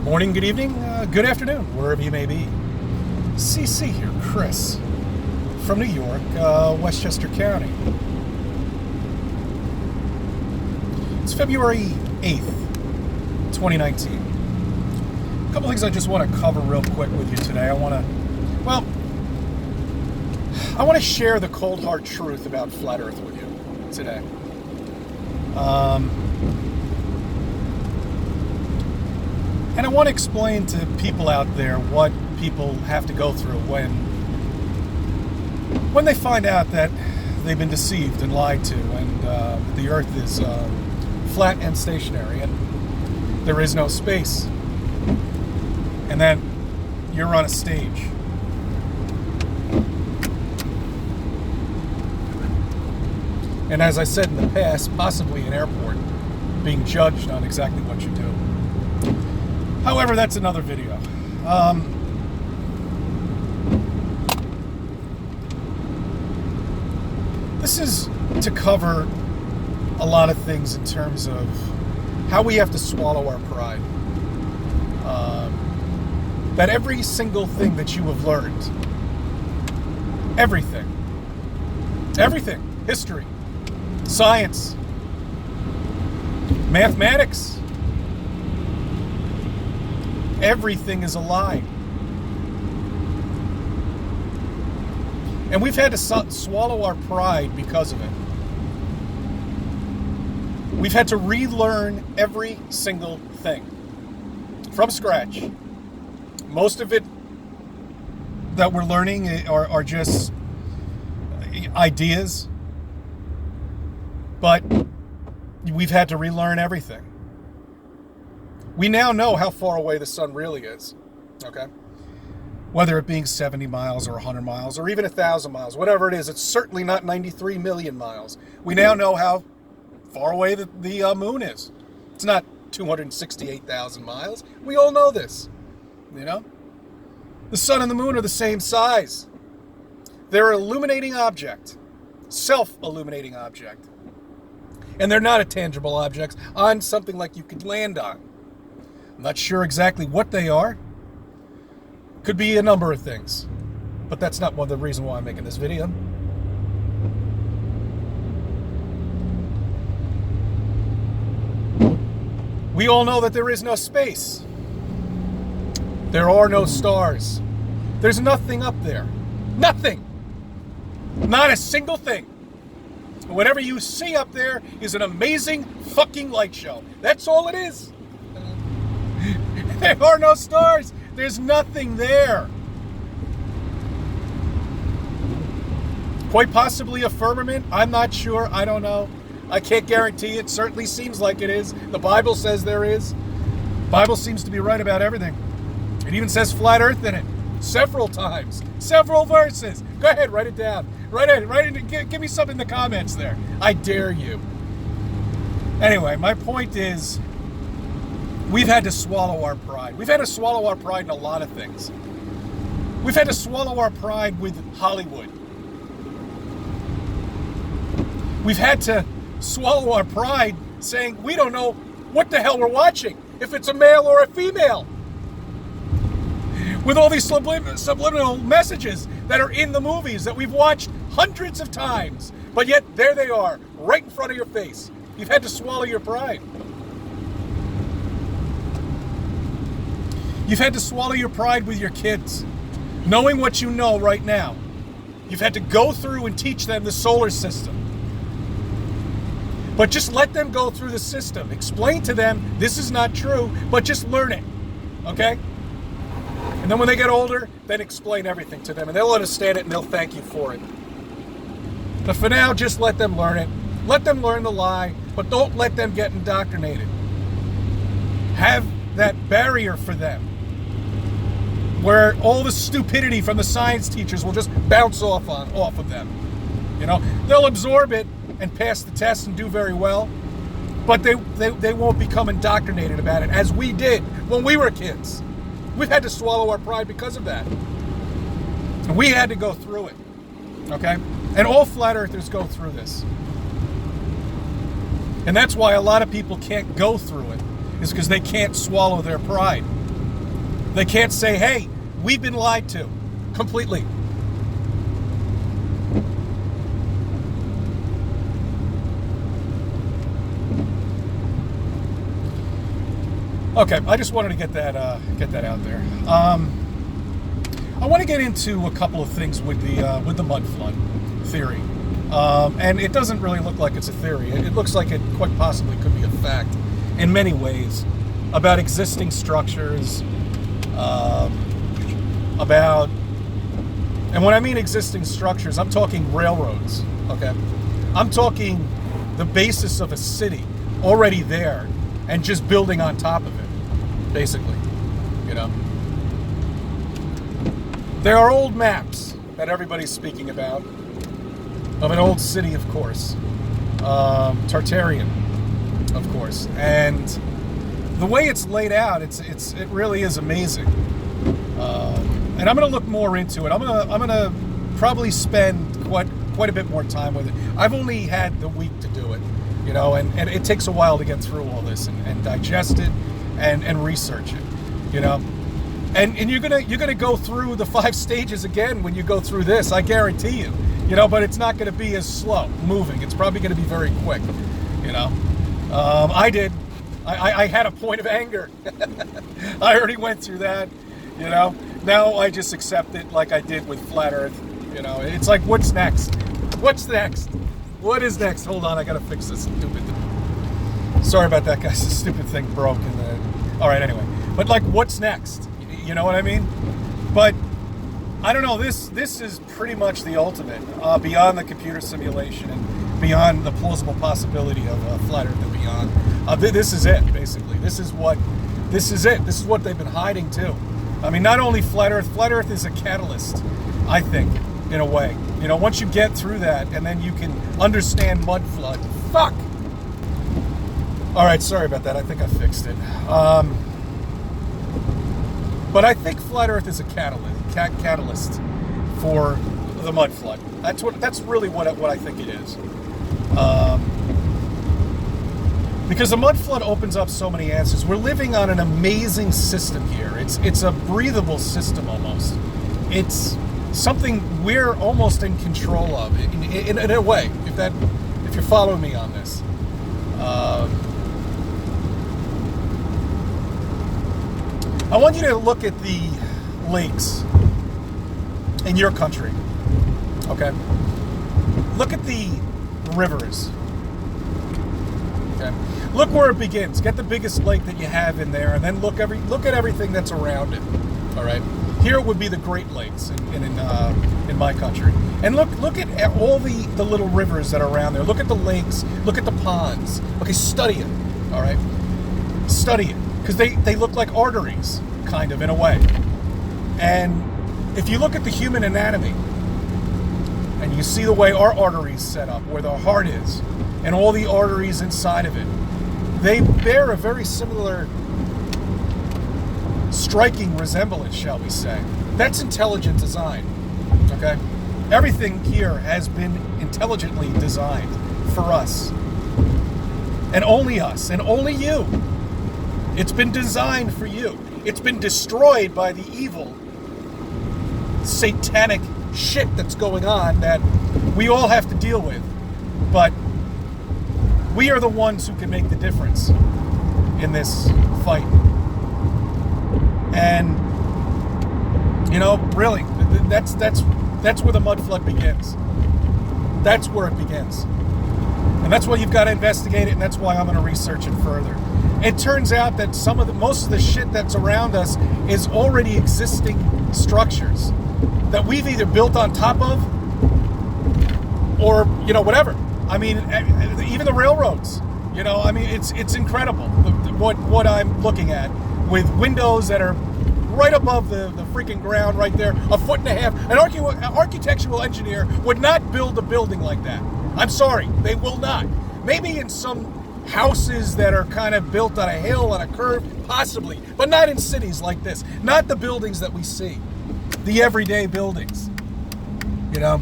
Good morning, good evening, good afternoon, wherever you may be. CC here, Chris, from New York, Westchester County. It's February 8th, 2019. A couple things I just want to cover real quick with you today. I want to share the cold hard truth about flat Earth with you today. And I want to explain to people out there what people have to go through when they find out that they've been deceived and lied to, and the Earth is flat and stationary, and there is no space, and that you're on a stage. And as I said in the past, possibly an airport, being judged on exactly what you do. However, that's another video. This is to cover a lot of things in terms of how we have to swallow our pride. That every single thing that you have learned, everything, history, science, mathematics, everything is a lie. And we've had to swallow our pride because of it. We've had to relearn every single thing from scratch. Most of it that we're learning are just ideas, but we've had to relearn everything. We now know how far away the sun really is, okay? Whether it being 70 miles or 100 miles or even 1,000 miles, whatever it is, it's certainly not 93 million miles. We now know how far away the moon is. It's not 268,000 miles. We all know this, you know? The sun and the moon are the same size. They're an illuminating object, self-illuminating object. And they're not a tangible object on something like you could land on. I'm not sure exactly what they are. Could be a number of things. But that's not one of the reasons why I'm making this video. We all know that there is no space. There are no stars. There's nothing up there. Nothing. Not a single thing. Whatever you see up there is an amazing fucking light show. That's all it is. There are no stars. There's nothing there. Quite possibly a firmament. I'm not sure. I don't know. I can't guarantee. It certainly seems like it is. The Bible says there is. The Bible seems to be right about everything. It even says flat Earth in it. Several times. Several verses. Go ahead, write it down. Write it. Give me some in the comments there. I dare you. Anyway, my point is, we've had to swallow our pride. We've had to swallow our pride in a lot of things. We've had to swallow our pride with Hollywood. We've had to swallow our pride saying we don't know what the hell we're watching, if it's a male or a female. With all these subliminal messages that are in the movies that we've watched hundreds of times, but yet there they are, right in front of your face. You've had to swallow your pride. You've had to swallow your pride with your kids, knowing what you know right now. You've had to go through and teach them the solar system. But just let them go through the system. Explain to them this is not true, but just learn it, okay? And then when they get older, then explain everything to them, and they'll understand it, and they'll thank you for it. But for now, just let them learn it. Let them learn the lie, but don't let them get indoctrinated. Have that barrier for them, where all the stupidity from the science teachers will just bounce off of them. You know, they'll absorb it and pass the test and do very well, but they won't become indoctrinated about it, as we did when we were kids. We've had to swallow our pride because of that. And we had to go through it, okay? And all flat earthers go through this. And that's why a lot of people can't go through it, is because they can't swallow their pride. They can't say, hey, we've been lied to completely. Okay, I just wanted to get that out there. I want to get into a couple of things with the mud flood theory, and it doesn't really look like it's a theory. It looks like it quite possibly could be a fact in many ways about existing structures, about, and when I mean existing structures, I'm talking railroads. Okay, I'm talking the basis of a city already there, and just building on top of it, basically, you know. There are old maps that everybody's speaking about of an old city, of course, Tartarian, of course, and the way it's laid out, it really is amazing. And I'm going to look more into it. I'm gonna probably spend quite a bit more time with it. I've only had the week to do it, you know, and it takes a while to get through all this and digest it and research it, you know. And you're gonna go through the 5 stages again when you go through this, I guarantee you. You know, but it's not gonna be as slow moving. It's probably gonna be very quick, you know. I had a point of anger. I already went through that, you know. Now I just accept it like I did with Flat Earth, you know. It's like, what's next? What's next? What is next? Hold on, I gotta fix this stupid thing. Sorry about that, guys. This stupid thing broke. All right, anyway. But like, what's next? You know what I mean? But I don't know. This is pretty much the ultimate, beyond the computer simulation and beyond the plausible possibility of Flat Earth and beyond. This is it, basically. This is it. This is what they've been hiding too. I mean, not only Flat Earth is a catalyst, I think, in a way. You know, once you get through that, and then you can understand mud flood. Fuck! All right, sorry about that. I think I fixed it. But I think Flat Earth is a catalyst for the mud flood. That's really what I think it is. Because the mud flood opens up so many answers. We're living on an amazing system here. It's a breathable system almost. It's something we're almost in control of in a way. If you're following me on this. I want you to look at the lakes in your country, okay? Look at the rivers, okay? Look where it begins. Get the biggest lake that you have in there, and then look at everything that's around it, all right? Here would be the Great Lakes in my country. And look at all the little rivers that are around there. Look at the lakes, look at the ponds. Okay, study it, all right? Study it. Because they look like arteries, kind of, in a way. And if you look at the human anatomy, and you see the way our arteries set up, where the heart is, and all the arteries inside of it, they bear a very similar, striking resemblance, shall we say. That's intelligent design, okay? Everything here has been intelligently designed for us. And only us, and only you. It's been designed for you. It's been destroyed by the evil, satanic shit that's going on that we all have to deal with. But we are the ones who can make the difference in this fight. And, you know, really, that's where the mud flood begins. That's where it begins. And that's why you've got to investigate it, and that's why I'm going to research it further. It turns out that most of the shit that's around us is already existing structures that we've either built on top of or, you know, whatever. I mean, even the railroads, you know, I mean, it's incredible what I'm looking at with windows that are right above the freaking ground right there, 1.5 feet. An architectural engineer would not build a building like that. I'm sorry, they will not. Maybe in some houses that are kind of built on a hill, on a curve, possibly, but not in cities like this. Not the buildings that we see, the everyday buildings, you know.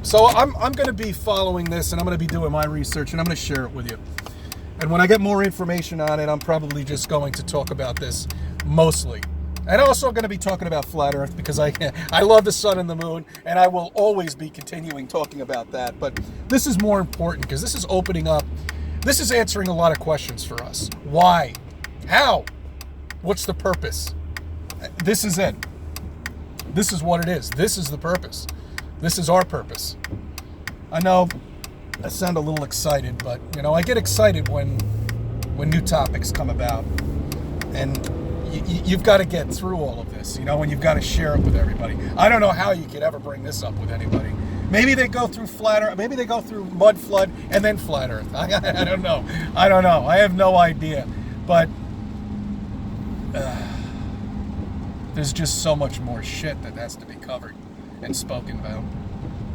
So I'm going to be following this, and I'm going to be doing my research, and I'm going to share it with you. And when I get more information on it, I'm probably just going to talk about this mostly. And also I'm going to be talking about flat Earth because I love the sun and the moon, and I will always be continuing talking about that. But this is more important because this is opening up, this is answering a lot of questions for us. Why? How? What's the purpose? This is it. This is what it is. This is the purpose. This is our purpose. I know I sound a little excited, but I get excited when new topics come about, and you've got to get through all of this, and you've got to share it with everybody. I don't know how you could ever bring this up with anybody. Maybe they go through flat Earth, maybe they go through mud flood and then flat Earth. I don't know. I have no idea, but there's just so much more shit that has to be covered and spoken about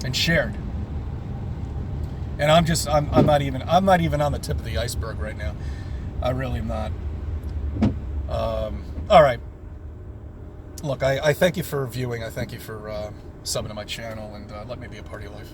and shared. And I'm not even on the tip of the iceberg right now. I really am not. All right. Look, I thank you for viewing. I thank you for subbing to my channel and let me be a part of your life.